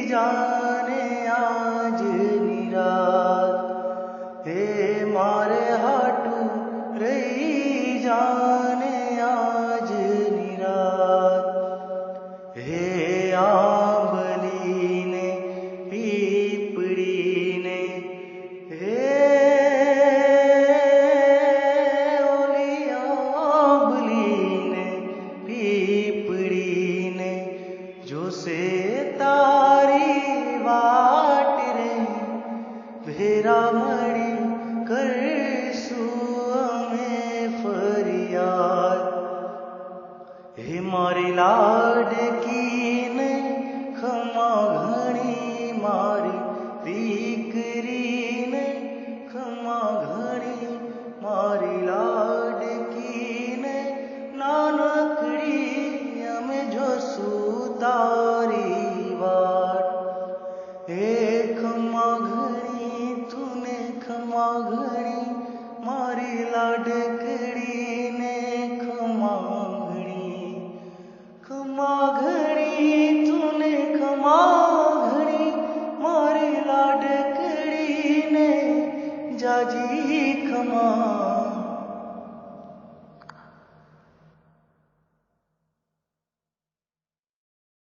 जाने आज निरात हे मारे हाटू रही जाने आज निरात हे आंबली ने पीपड़ी ने हे ओली आंबली ने पीपड़ी ने जो से तारी वाट रे भेरा मड़ी कर में फरियाद हे मारी लाडकी ने खमा घणी मारी दीकरी ने खमा घणी मारी लाडकी ने नानकड़ी अमे जो सूता